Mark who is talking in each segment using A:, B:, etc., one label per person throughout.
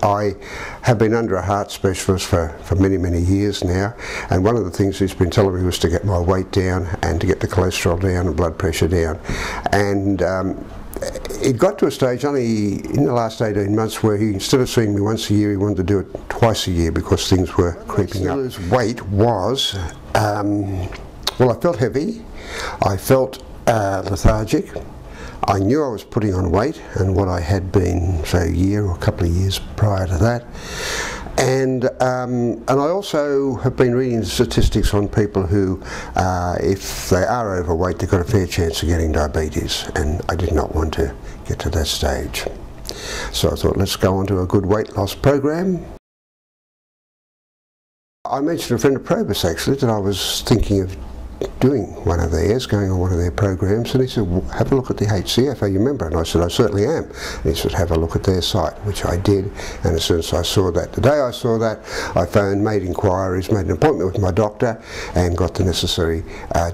A: I have been under a heart specialist for many, many years now, and one of the things he's been telling me was to get my weight down and to get the cholesterol down and blood pressure down. And it got to a stage only in the last 18 months where he, instead of seeing me once a year, he wanted to do it twice a year because things were creeping up. To lose weight was, well, I felt heavy, I felt lethargic. I knew I was putting on weight and what I had been, say, a year or a couple of years prior to that. And I also have been reading statistics on people who, if they are overweight, they've got a fair chance of getting diabetes, and I did not want to get to that stage. So I thought, let's go on to a good weight loss program. I mentioned to a friend of Probus actually that I was thinking of doing one of theirs, going on one of their programs, and he said, well, have a look at the HCF, are you a member? And I said, I certainly am. And he said, have a look at their site, which I did, and as soon as I saw that, the day I saw that, I phoned, made inquiries, made an appointment with my doctor, and got the necessary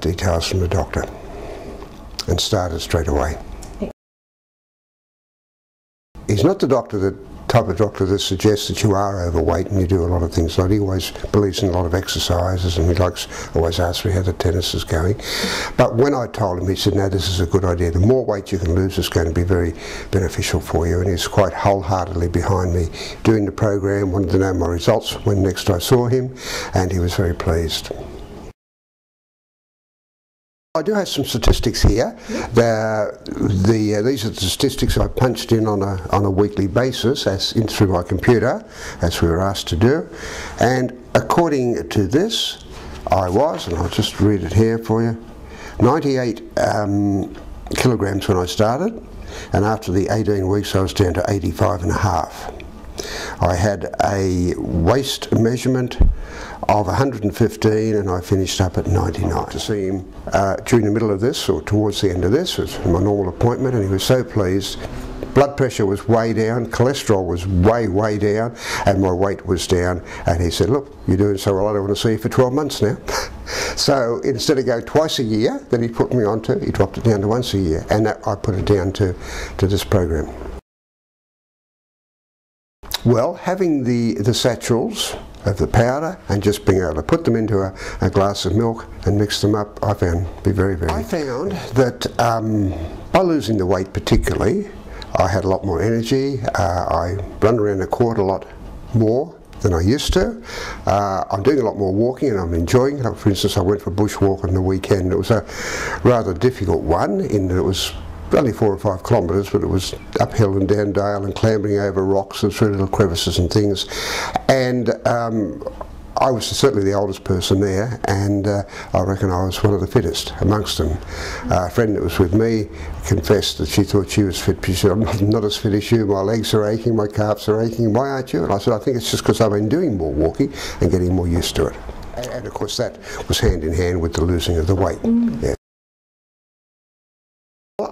A: details from the doctor, and started straight away. He's not the doctor that type of doctor that suggests that you are overweight and you do a lot of things like he always believes in a lot of exercises, and he always asks me how the tennis is going. But when I told him, he said, no, this is a good idea. The more weight you can lose is going to be very beneficial for you, and he's quite wholeheartedly behind me doing the program, wanted to know my results when next I saw him, and he was very pleased. I do have some statistics here. These are the statistics I punched in on a weekly basis through my computer, as we were asked to do. And according to this, I was, and I'll just read it here for you, 98 kilograms when I started, and after the 18 weeks I was down to 85.5. I had a waist measurement of 115 and I finished up at 99. To see him during the middle of this, or towards the end of this, was my normal appointment, and he was so pleased. Blood pressure was way down, cholesterol was way down, and my weight was down, and he said, look, you're doing so well, I don't want to see you for 12 months now. So instead of going twice a year that he put me onto, he dropped it down to once a year, and that I put it down to this program. Well, having the satchels of the powder and just being able to put them into a glass of milk and mix them up, I found to be very, very... I found that by losing the weight particularly, I had a lot more energy. I run around the court a lot more than I used to. I'm doing a lot more walking and I'm enjoying it. For instance, I went for a bushwalk on the weekend. It was a rather difficult one in that it was only 4 or 5 kilometres, but it was uphill and down dale and clambering over rocks and through little crevices and things. And I was certainly the oldest person there, and I reckon I was one of the fittest amongst them. A friend that was with me confessed that she thought she was fit, but she said, I'm not as fit as you, my legs are aching, my calves are aching, why aren't you? And I said, I think it's just because I've been doing more walking and getting more used to it. And of course that was hand in hand with the losing of the weight. Yeah.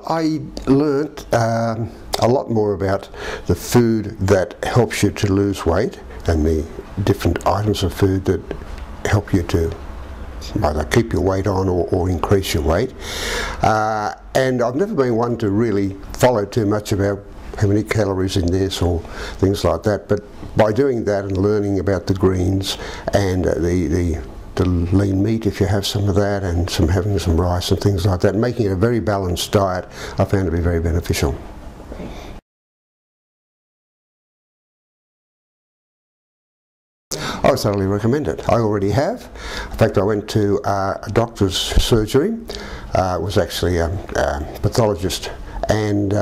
A: I learnt a lot more about the food that helps you to lose weight and the different items of food that help you to either keep your weight on or increase your weight. And I've never been one to really follow too much about how many calories in this or things like that, but by doing that and learning about the greens and the lean meat, if you have some of that, and having some rice and things like that, making it a very balanced diet, I found to be very beneficial. I would thoroughly recommend it. I already have. In fact, I went to a doctor's surgery. It was actually a pathologist, and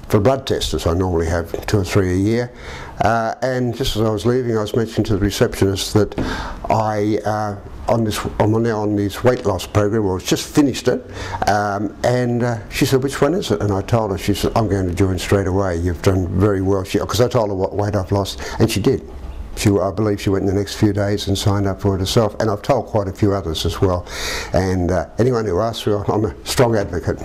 A: for blood tests, as I normally have 2 or 3 a year. And just as I was leaving, I was mentioning to the receptionist that I'm now on this weight loss program, or I've just finished it, and she said, which one is it? And I told her. She said, I'm going to join straight away, you've done very well. Because I told her what weight I've lost, and she did. I believe she went in the next few days and signed up for it herself, and I've told quite a few others as well. And anyone who asks, I'm a strong advocate.